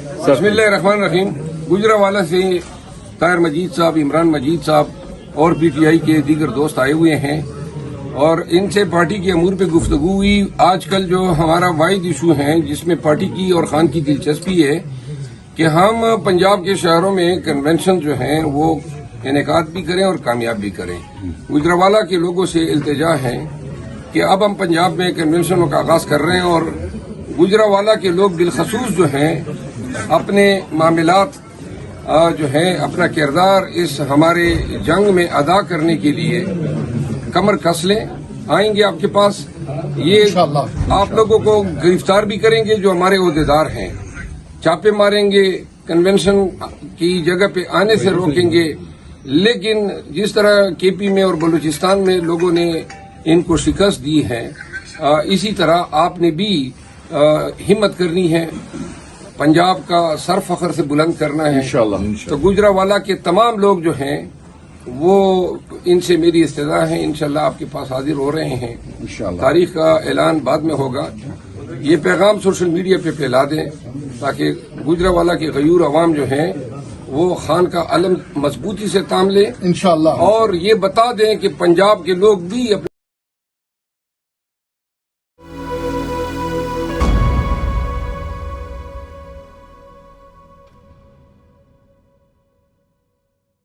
बिस्मिल्लाहिर्रहमानिर्रहीम। गुजरावाला से ताहिर मजीद साहब, इमरान मजीद साहब और पीटीआई के दीगर दोस्त आए हुए हैं और इनसे पार्टी के अमूर पे गुफ्तगू हुई। आजकल जो हमारा वाहिद इशू है जिसमें पार्टी की और खान की दिलचस्पी है कि हम पंजाब के शहरों में कन्वेंशन जो हैं वो इनेकाद भी करें और कामयाब भी करें। गुजरावाला के लोगों से इल्तिजा है कि अब हम पंजाब में कन्वेंशनों का आगाज कर रहे हैं और गुजरावाला के लोग बिलखसूस जो हैं अपने मामलात जो है अपना किरदार इस हमारे जंग में अदा करने के लिए कमर कस लें। आएंगे आपके पास, ये आप लोगों को गिरफ्तार भी करेंगे जो हमारे ओहदेदार हैं, छापे मारेंगे, कन्वेंशन की जगह पे आने से रोकेंगे। लेकिन जिस तरह केपी में और बलूचिस्तान में लोगों ने इनको शिकस्त दी है, इसी तरह आपने भी हिम्मत करनी है, पंजाब का सर फख्र से बुलंद करना है इंशाअल्लाह। तो गुजरावाला के तमाम लोग जो हैं वो इनसे मेरी इस्तदा है, इंशाअल्लाह आपके पास हाजिर हो रहे हैं। तारीख का ऐलान बाद में होगा। ये पैगाम सोशल मीडिया पे फैला दें ताकि गुजरावाला के गयूर अवाम जो हैं वो खान का अलम मजबूती से ताम लें इंशाअल्लाह, और ये बता दें कि पंजाब के लोग भी अपने